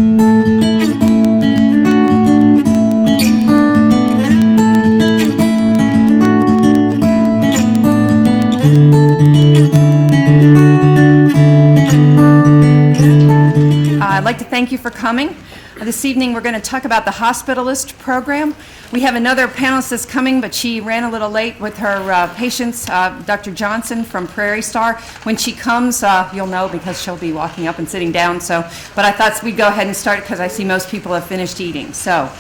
I'd like to thank you for coming. This evening we're going to talk about the Hospitalist program. We have another panelist that's coming, but she ran a little late with her patients, Dr. Johnson from Prairie Star. When she comes, you'll know because she'll be walking up and sitting down. But I thought we'd go ahead and start because I see most people have finished eating. So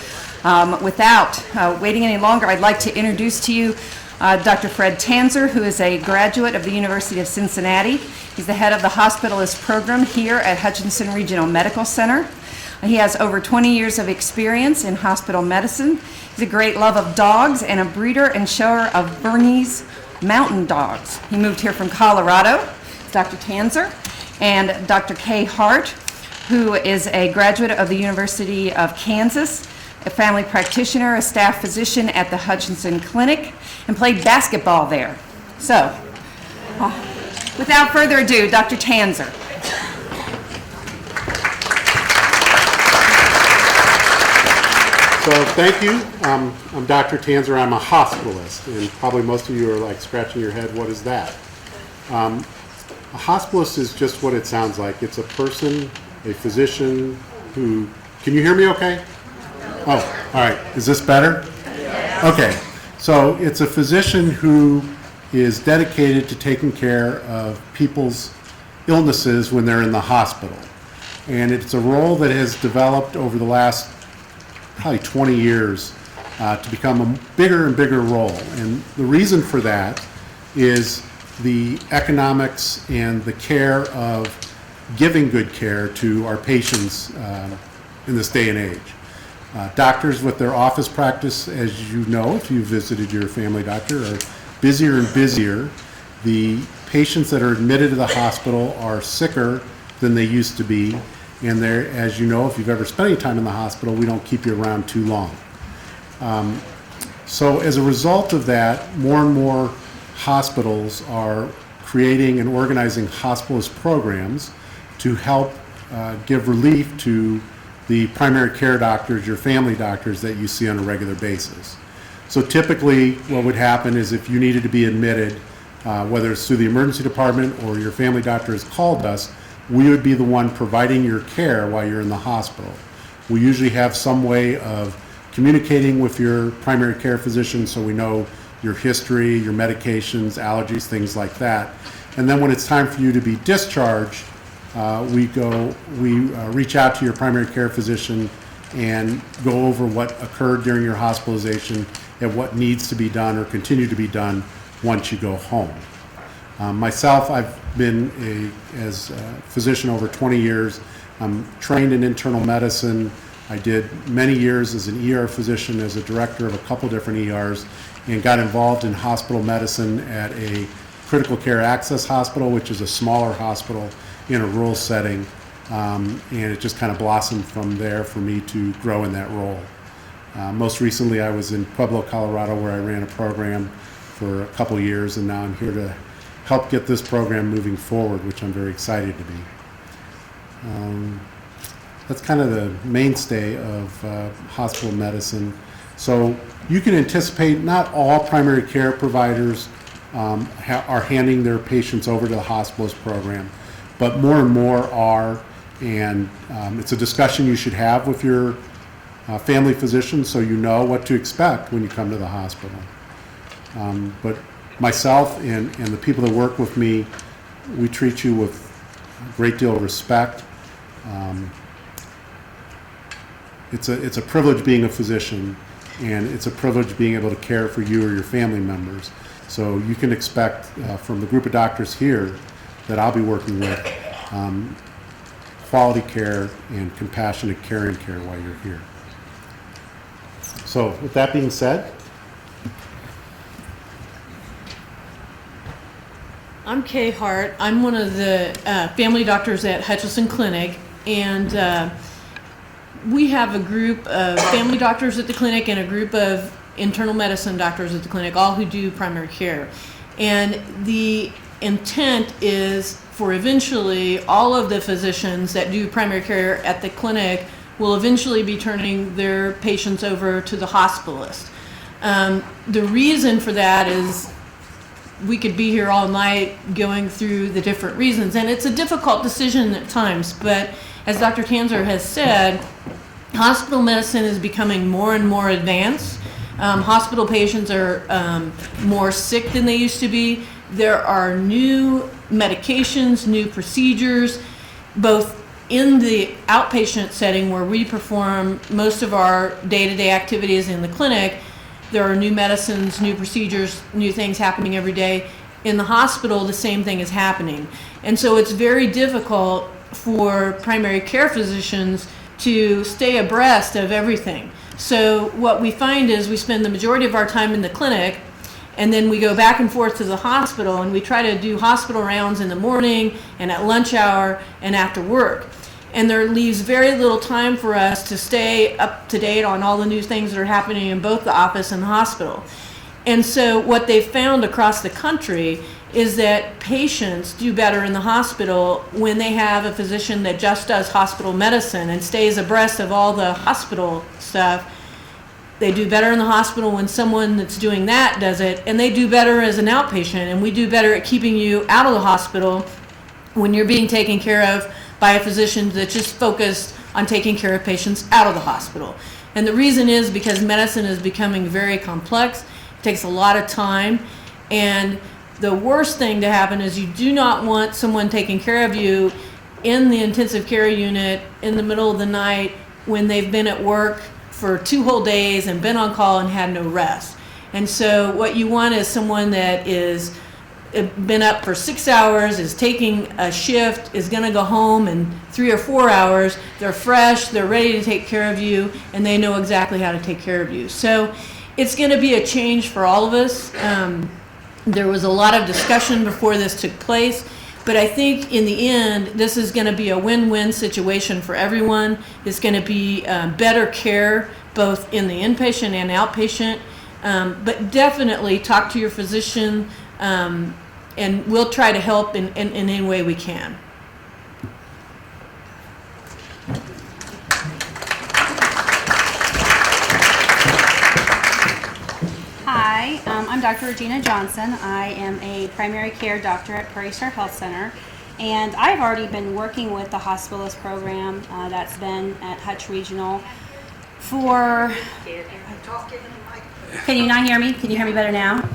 without waiting any longer, I'd like to introduce to you Dr. Fred Tanzer, who is a graduate of the University of Cincinnati. He's the head of the Hospitalist program here at Hutchinson Regional Medical Center. He has over 20 years of experience in hospital medicine. He's a great love of dogs and a breeder and shower of Bernese mountain dogs. He moved here from Colorado. Dr. Tanzer and Dr. Kay Hart, who is a graduate of the University of Kansas, a family practitioner, a staff physician at the Hutchinson Clinic, and played basketball there. So, without further ado, Dr. Tanzer. So thank you. I'm Dr. Tanzer. I'm a hospitalist, and probably most of you are like scratching your head, what is that? A hospitalist is just what it sounds like. It's a person, a physician who, can you hear me okay? Oh, all right. Is this better? Okay. So it's a physician who is dedicated to taking care of people's illnesses when they're in the hospital. And it's a role that has developed over the last probably 20 years to become a bigger and bigger role. And the reason for that is the economics and the care of giving good care to our patients in this day and age. Doctors with their office practice, as you know, if you visited your family doctor, are busier and busier. The patients that are admitted to the hospital are sicker than they used to be. And there, as you know, if you've ever spent any time in the hospital, we don't keep you around too long. So as a result of that, more and more hospitals are creating and organizing hospitalist programs to help give relief to the primary care doctors, your family doctors that you see on a regular basis. So typically what would happen is if you needed to be admitted, whether it's through the emergency department or your family doctor has called us, we would be the one providing your care while you're in the hospital. We usually have some way of communicating with your primary care physician so we know your history, your medications, allergies, things like that. And then when it's time for you to be discharged, we reach out to your primary care physician and go over what occurred during your hospitalization and what needs to be done or continue to be done once you go home. Myself, I've been as a physician over 20 years. I'm trained in internal medicine. I did many years as an ER physician, as a director of a couple different ERs, and got involved in hospital medicine at a critical care access hospital, which is a smaller hospital in a rural setting. And it just kind of blossomed from there for me to grow in that role. Most recently, I was in Pueblo, Colorado, where I ran a program for a couple years, and now I'm here to help get this program moving forward, which I'm very excited to be. That's kind of the mainstay of hospital medicine. So you can anticipate not all primary care providers are handing their patients over to the hospitalist program, but more and more are, and it's a discussion you should have with your family physician so you know what to expect when you come to the hospital. But myself and the people that work with me, we treat you with a great deal of respect. It's a privilege being a physician, and it's a privilege being able to care for you or your family members. So you can expect from the group of doctors here that I'll be working with quality care and compassionate caring care while you're here. So with that being said, I'm Kay Hart. I'm one of the family doctors at Hutchinson Clinic, and we have a group of family doctors at the clinic and a group of internal medicine doctors at the clinic, all who do primary care. And the intent is for eventually all of the physicians that do primary care at the clinic will eventually be turning their patients over to the hospitalist. The reason for that is we could be here all night going through the different reasons, and it's a difficult decision at times, but as Dr. Tanzer has said, hospital medicine is becoming more and more advanced. Hospital patients are more sick than they used to be. There are new medications, new procedures, both in the outpatient setting where we perform most of our day-to-day activities in the clinic. There are new medicines, new procedures, new things happening every day. In the hospital, the same thing is happening. And so it's very difficult for primary care physicians to stay abreast of everything. So what we find is we spend the majority of our time in the clinic, and then we go back and forth to the hospital, and we try to do hospital rounds in the morning and at lunch hour and after work. And there leaves very little time for us to stay up to date on all the new things that are happening in both the office and the hospital. And so what they've found across the country is that patients do better in the hospital when they have a physician that just does hospital medicine and stays abreast of all the hospital stuff. They do better in the hospital when someone that's doing that does it, and they do better as an outpatient, and we do better at keeping you out of the hospital when you're being taken care of by a physician that's just focused on taking care of patients out of the hospital. And the reason is because medicine is becoming very complex. It takes a lot of time, and the worst thing to happen is you do not want someone taking care of you in the intensive care unit in the middle of the night when they've been at work for 2 whole days and been on call and had no rest. And so what you want is someone that is been up for 6 hours, is taking a shift, is going to go home in 3 or 4 hours. They're fresh, they're ready to take care of you, and they know exactly how to take care of you. So it's going to be a change for all of us. There was a lot of discussion before this took place, but I think in the end, this is going to be a win-win situation for everyone. It's going to be better care, both in the inpatient and outpatient, but definitely talk to your physician, and we'll try to help in any way we can. Hi, I'm Dr. Regina Johnson. I am a primary care doctor at Prairie Star Health Center, and I've already been working with the Hospitalists program that's been at Hutch Regional for... Can you not hear me? Can you hear me better now?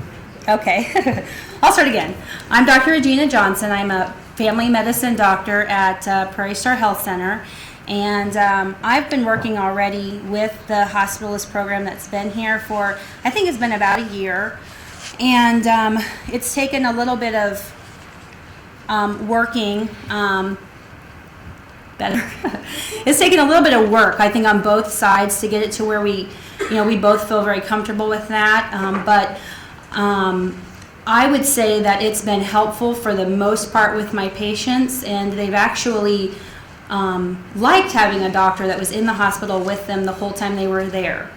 Okay. I'll start again. I'm Dr. Regina Johnson. I'm a family medicine doctor at Prairie Star Health Center. And I've been working already with the Hospitalist program that's been here for, I think it's been about a year. And it's taken a little bit of working, better. It's taken a little bit of work, I think, on both sides to get it to where we both feel very comfortable with that. But I would say that it's been helpful for the most part with my patients, and they've actually liked having a doctor that was in the hospital with them the whole time they were there.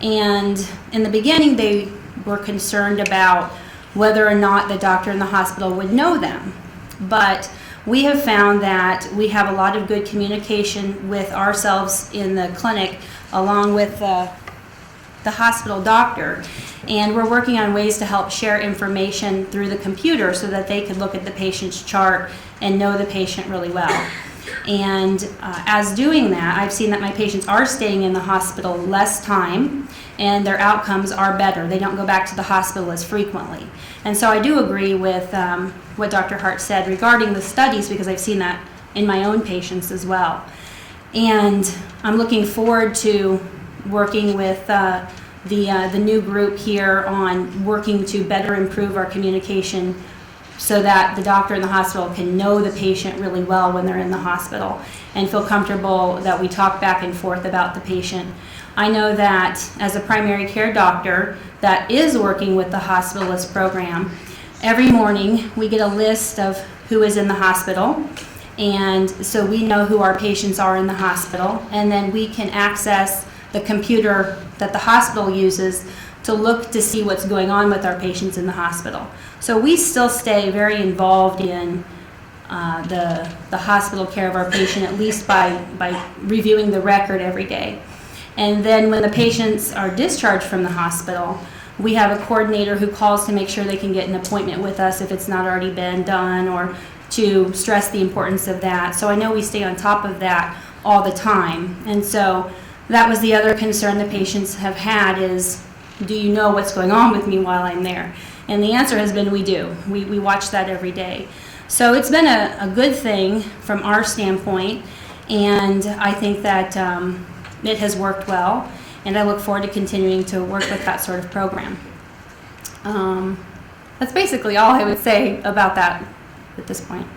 And in the beginning, they were concerned about whether or not the doctor in the hospital would know them. But we have found that we have a lot of good communication with ourselves in the clinic along with the hospital doctor. And we're working on ways to help share information through the computer so that they could look at the patient's chart and know the patient really well. And as doing that, I've seen that my patients are staying in the hospital less time and their outcomes are better. They don't go back to the hospital as frequently. And so I do agree with what Dr. Hart said regarding the studies, because I've seen that in my own patients as well. And I'm looking forward to working with the new group here on working to better improve our communication so that the doctor in the hospital can know the patient really well when they're in the hospital and feel comfortable that we talk back and forth about the patient. I know that as a primary care doctor that is working with the Hospitalist program, every morning we get a list of who is in the hospital, and so we know who our patients are in the hospital, and then we can access the computer that the hospital uses to look to see what's going on with our patients in the hospital. So we still stay very involved in the hospital care of our patient, at least by reviewing the record every day. And then when the patients are discharged from the hospital, we have a coordinator who calls to make sure they can get an appointment with us if it's not already been done, or to stress the importance of that. So I know we stay on top of that all the time. And so that was the other concern the patients have had is, do you know what's going on with me while I'm there? And the answer has been we do. We watch that every day. So it's been a good thing from our standpoint, and I think that it has worked well, and I look forward to continuing to work with that sort of program. That's basically all I would say about that at this point.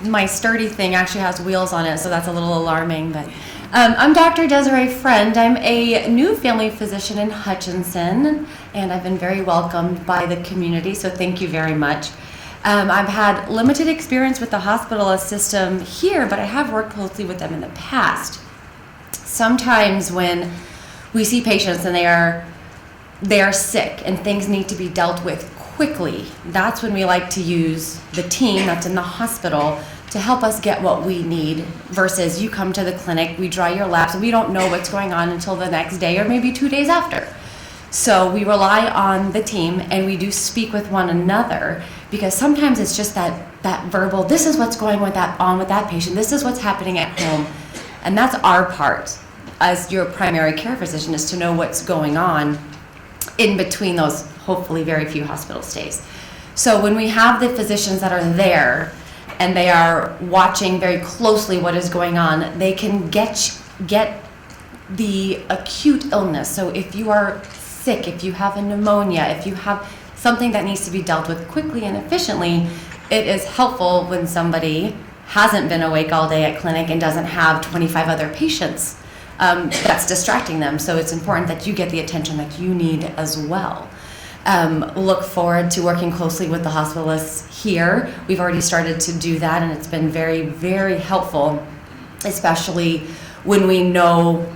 My sturdy thing actually has wheels on it, so that's a little alarming. But I'm Dr. Desiree Friend. I'm a new family physician in Hutchinson, and I've been very welcomed by the community, so thank you very much. I've had limited experience with the hospitalist system here, but I have worked closely with them in the past. Sometimes when we see patients and they are sick and things need to be dealt with quickly, that's when we like to use the team that's in the hospital to help us get what we need, versus you come to the clinic, we draw your labs, and we don't know what's going on until the next day or maybe 2 days after. So we rely on the team, and we do speak with one another, because sometimes it's just that verbal, this is what's going on with that patient, this is what's happening at home. And that's our part as your primary care physician, is to know what's going on in between those hopefully very few hospital stays. So when we have the physicians that are there and they are watching very closely what is going on, they can get the acute illness. So if you are sick, if you have a pneumonia, if you have something that needs to be dealt with quickly and efficiently, it is helpful when somebody hasn't been awake all day at clinic and doesn't have 25 other patients that's distracting them. So it's important that you get the attention that you need as well. Look forward to working closely with the hospitalists here. We've already started to do that, and it's been very, very helpful, especially when we know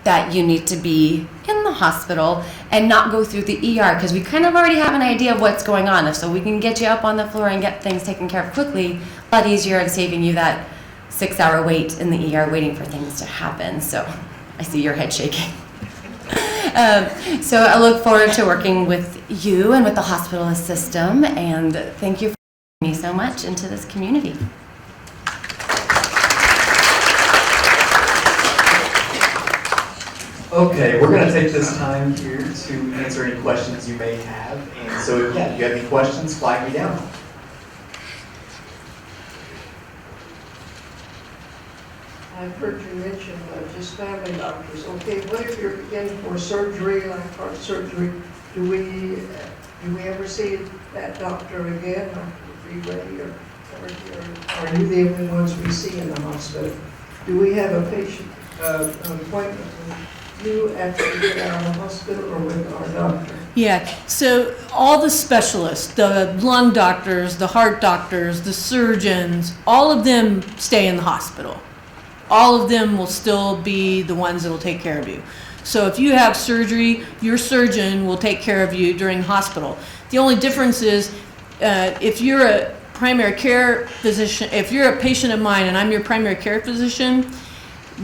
that you need to be in the hospital and not go through the ER, because we kind of already have an idea of what's going on. So we can get you up on the floor and get things taken care of quickly, a lot easier, and saving you that 6-hour wait in the ER waiting for things to happen. So I see your head shaking. So I look forward to working with you and with the hospitalist system, and thank you for bringing me so much into this community. Okay, we're going to take this time here to answer any questions you may have. And so, yeah, if you have any questions, flag me down. I've heard you mention just family doctors. Okay, what if you're in for surgery, like heart surgery? Do we ever see that doctor again, or ready, or are you the only ones we see in the hospital? Do we have a patient an appointment with you after you get out of the hospital, or with our doctor? Yeah, so all the specialists, the lung doctors, the heart doctors, the surgeons, all of them stay in the hospital. All of them will still be the ones that will take care of you. So if you have surgery, your surgeon will take care of you during the hospital. The only difference is if you're a primary care physician, if you're a patient of mine and I'm your primary care physician,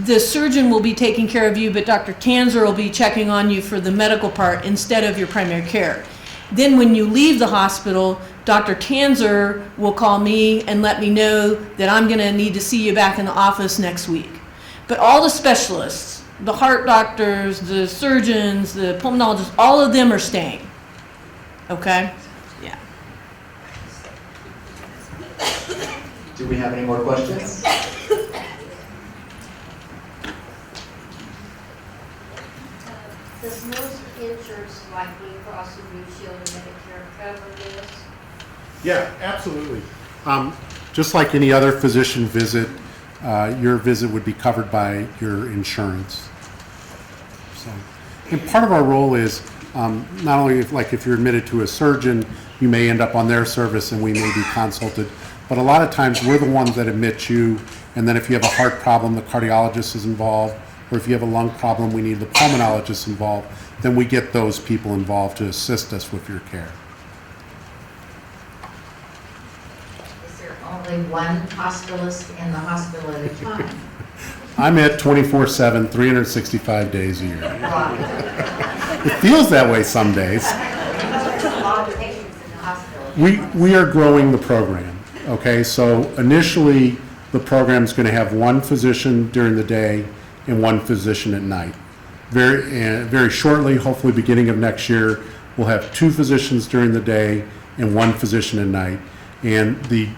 the surgeon will be taking care of you, but Dr. Tanzer will be checking on you for the medical part instead of your primary care. Then when you leave the hospital, Dr. Tanzer will call me and let me know that I'm going to need to see you back in the office next week. But all the specialists, the heart doctors, the surgeons, the pulmonologists, all of them are staying. Okay? Yeah. Do we have any more questions? Does most insurance like Blue Cross and Blue Shield and Medicare cover this? Yeah, absolutely. Just like any other physician visit, your visit would be covered by your insurance. So, and part of our role is not only if you're admitted to a surgeon, you may end up on their service and we may be consulted, but a lot of times we're the ones that admit you, and then if you have a heart problem, the cardiologist is involved, or if you have a lung problem, we need the pulmonologist involved, then we get those people involved to assist us with your care. Is there only one hospitalist in the hospital at a time? I'm at 24/7, 365 days a year. Wow. It feels that way some days. There's a lot of patients in the hospital. We are growing the program, okay? So initially, the program's going to have one physician during the day and one physician at night. Very shortly, hopefully beginning of next year, we'll have two physicians during the day and one physician at night. And the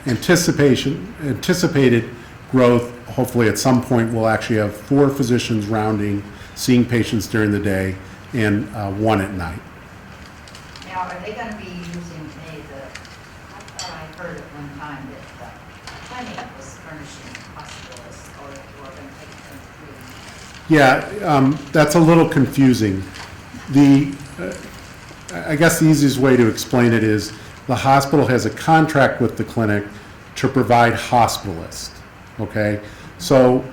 anticipated growth, hopefully at some point, we'll actually have 4 physicians rounding, seeing patients during the day, and 1 at night. Now, are they going to be using any of the, I thought I heard at one time that the clinic was furnishing hospitalists, or we're going to take them through? Yeah, that's a little confusing. I guess the easiest way to explain it is the hospital has a contract with the clinic to provide hospitalists, okay? So,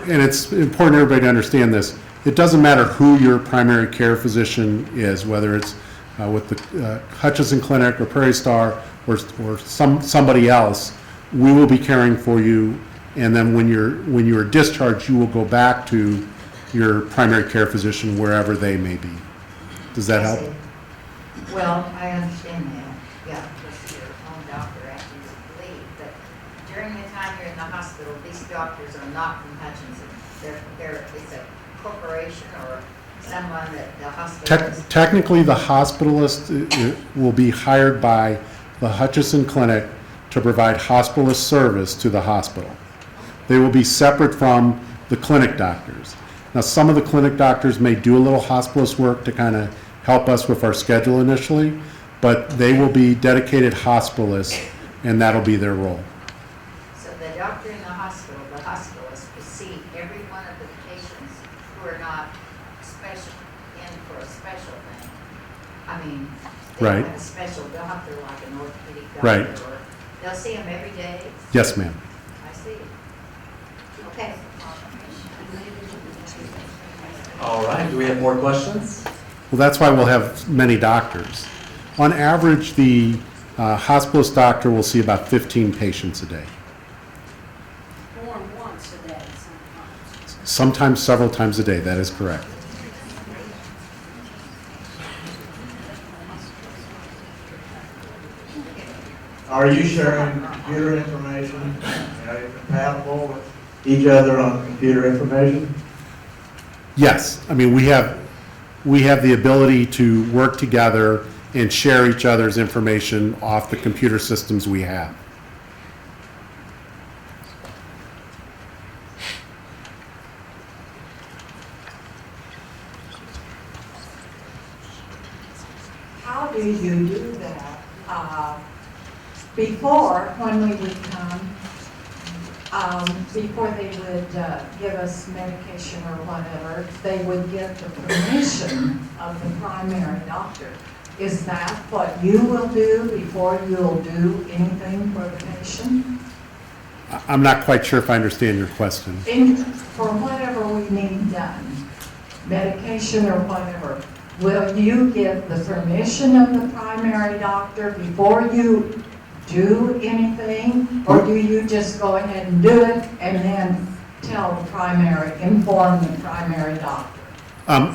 and it's important everybody to understand this, it doesn't matter who your primary care physician is, whether it's with the Hutchinson Clinic or Prairie Star or somebody else, we will be caring for you, and then when you're discharged, you will go back to your primary care physician wherever they may be. Does that help? Well, I understand that, yeah, because your own doctor after you leave, but during the time you're in the hospital, these doctors are not from Hutchinson. It's a corporation or someone that the hospital is. Technically, the hospitalist will be hired by the Hutchinson Clinic to provide hospitalist service to the hospital. They will be separate from the clinic doctors. Now, some of the clinic doctors may do a little hospitalist work to kind of help us with our schedule initially, but they will be dedicated hospitalists, and that'll be their role. So the doctor in the hospitalist, will see every one of the patients who are not special, in for a special thing. I mean, they Right. have a special doctor like an orthopedic doctor. Right. Or they'll see them every day. Yes, ma'am. I see. Okay. All right, do we have more questions? Well, that's why we'll have many doctors. On average, the hospitalist doctor will see about 15 patients a day. More than once a day sometimes. Sometimes several times a day, that is correct. Are you sharing computer information? Are you compatible with each other on computer information? Yes, I mean, we have the ability to work together and share each other's information off the computer systems we have. How do you do that? Before, when we would come, before they would give us medication or whatever, they would get the permission of the primary doctor. Is that what you will do before you'll do anything for the patient? I'm not quite sure if I understand your question. For whatever we need done, medication or whatever, will you get the permission of the primary doctor before you do anything? Or do you just go ahead and do it and then inform the primary doctor?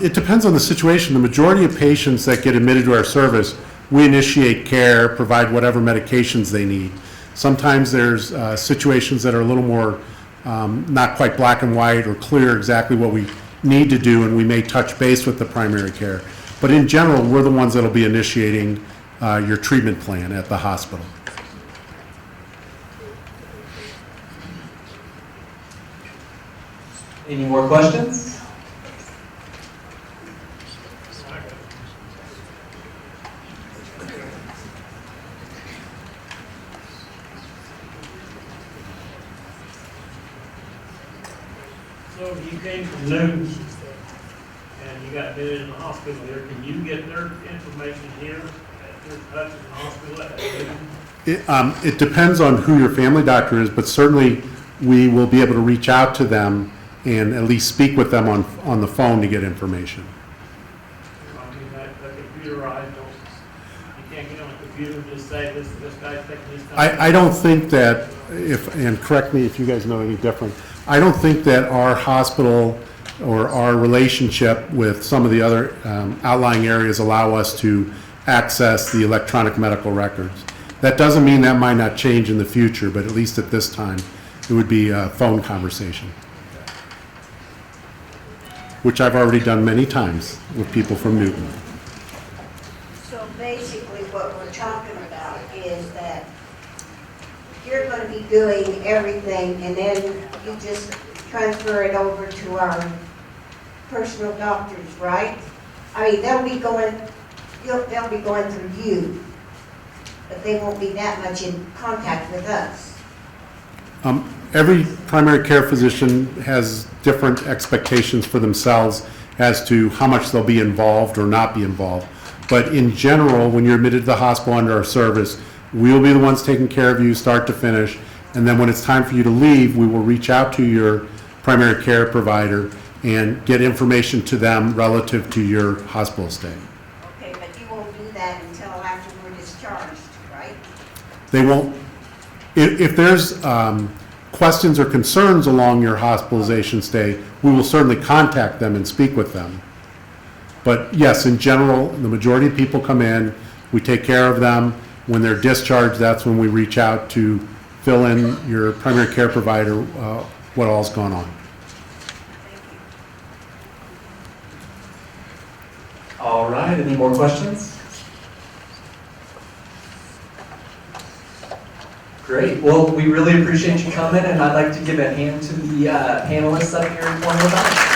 It depends on the situation. The majority of patients that get admitted to our service, we initiate care, provide whatever medications they need. Sometimes there's situations that are a little more not quite black and white or clear exactly what we need to do, and we may touch base with the primary care. But in general, we're the ones that will be initiating your treatment plan at the hospital. Any more questions? So if you came from Newton's and you got admitted in the hospital here, can you get their information here at this Hutchinson Hospital at Newton? It depends on who your family doctor is, but certainly we will be able to reach out to them and at least speak with them on the phone to get information. I mean, that computerized, you can't get on a computer and just say, this guy's taking this time. I don't think that, and correct me if you guys know any different, I don't think that our hospital or our relationship with some of the other outlying areas allow us to access the electronic medical records. That doesn't mean that might not change in the future, but at least at this time, it would be a phone conversation, which I've already done many times with people from Newton. So basically what we're talking about is that you're going to be doing everything and then you just transfer it over to our personal doctors, right? I mean, they'll be going through you, but they won't be that much in contact with us. Every primary care physician has different expectations for themselves as to how much they'll be involved or not be involved. But in general, when you're admitted to the hospital under our service, we'll be the ones taking care of you start to finish. And then when it's time for you to leave, we will reach out to your primary care provider and get information to them relative to your hospital stay. Okay, but you won't do that until after we're discharged, right? They won't, if there's questions or concerns along your hospitalization stay, we will certainly contact them and speak with them. But yes, in general, the majority of people come in, we take care of them. When they're discharged, that's when we reach out to fill in your primary care provider what all's going on. All right, any more questions? Great, well, we really appreciate you coming, and I'd like to give a hand to the panelists up here one more time.